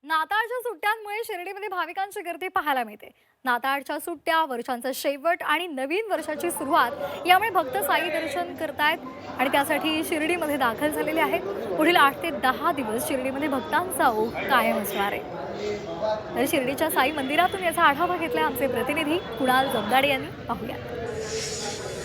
नाताळच्या सुट्ट्यांमुळे शिर्डीमध्ये भाविकांची गर्दी पाहायला मिळते. नाताळच्या सुट्ट्या, वर्षांचा शेवट आणि नवीन वर्षाची सुरुवात यामुळे भक्त साई दर्शन करतायत आणि त्यासाठी शिर्डीमध्ये दाखल झालेले आहेत. पुढील 8 ते 10 दिवस शिर्डीमध्ये भक्तांचा ओघ कायम असणार आहे. तर शिर्डीच्या साई मंदिरातून याचा आढावा घेतलाय आमचे प्रतिनिधी कुणाल जमदाडे यांनी. पाहूया.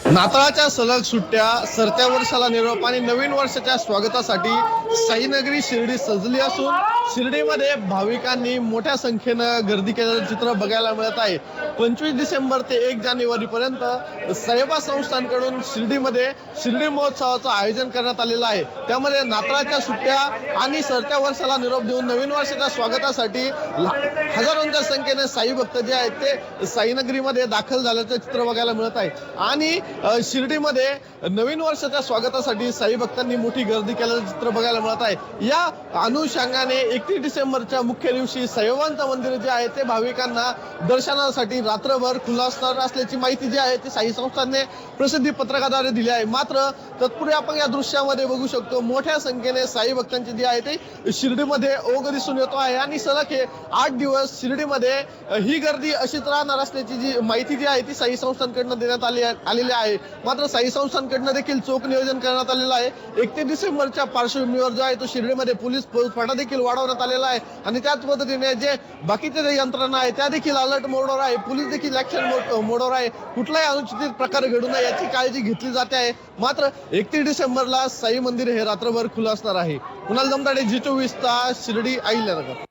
नाताळाच्या सलग सुट्ट्या, सरत्या वर्षाला निरोप आणि नवीन वर्षाच्या स्वागतासाठी साईनगरी शिर्डी सजली असून शिर्डीमध्ये भाविकांनी मोठ्या संख्येनं गर्दी केलेलं चित्र बघायला मिळत आहे. 25 डिसेंबर ते 1 जानेवारी पर्यंत साईबाबा संस्थानकडून शिर्डीमध्ये शिर्डी महोत्सवाचं आयोजन करण्यात आलेलं आहे. त्यामध्ये नाताळाच्या सुट्ट्या आणि सरत्या वर्षाला निरोप देऊन नवीन वर्षाच्या स्वागतासाठी हजारोंच्या संख्येने साई भक्त जे आहेत ते साईनगरीमध्ये दाखल झाल्याचं चित्र बघायला मिळत आहे. आणि शिर्डीमध्ये नवीन वर्षाच्या स्वागतासाठी साई भक्तांनी मोठी गर्दी केल्याचं चित्र बघायला मिळत आहे. या अनुषंगाने 31 डिसेंबरच्या मुख्य दिवशी साईबाबांचं मंदिर जे आहे ते भाविकांना दर्शनासाठी रात्रभर खुलं असणार असल्याची माहिती जी आहे ती साई संस्थानने प्रसिद्धी पत्रकाद्वारे दिली आहे. मात्र तत्पूर्वी आपण या दृश्यामध्ये बघू शकतो मोठ्या संख्येने साई भक्तांची जी आहे ते शिर्डीमध्ये ओघ दिसून येतो आहे आणि सलग हे 8 दिवस शिर्डीमध्ये ही गर्दी अशीच राहणार असल्याची जी माहिती जी आहे ती साई संस्थानकडनं देण्यात आलेली आहे. मात्र साई संस्थानकडनं देखील चोख नियोजन करण्यात आलेलं आहे. 31 डिसेंबरच्या पार्श्वभूमीवर जो आहे तो शिर्डीमध्ये पोलीस फौजफाटा देखील वाढवण्यात आलेला आहे आणि त्याच पद्धतीने जे बाकीचे जे यंत्रणा आहे त्या देखील अलर्ट मोडवर आहे. पोलीस देखील ऍक्शन मोडवर आहे. कुठलाही अनुचित प्रकार घडू नये याची काळजी घेतली जाते आहे. मात्र 31 डिसेंबरला साई मंदिर हे रात्रभर खुलं असणार आहे. कुणाल जमदाडे, जी24 तास, शिर्डी, अहिल्यानगर.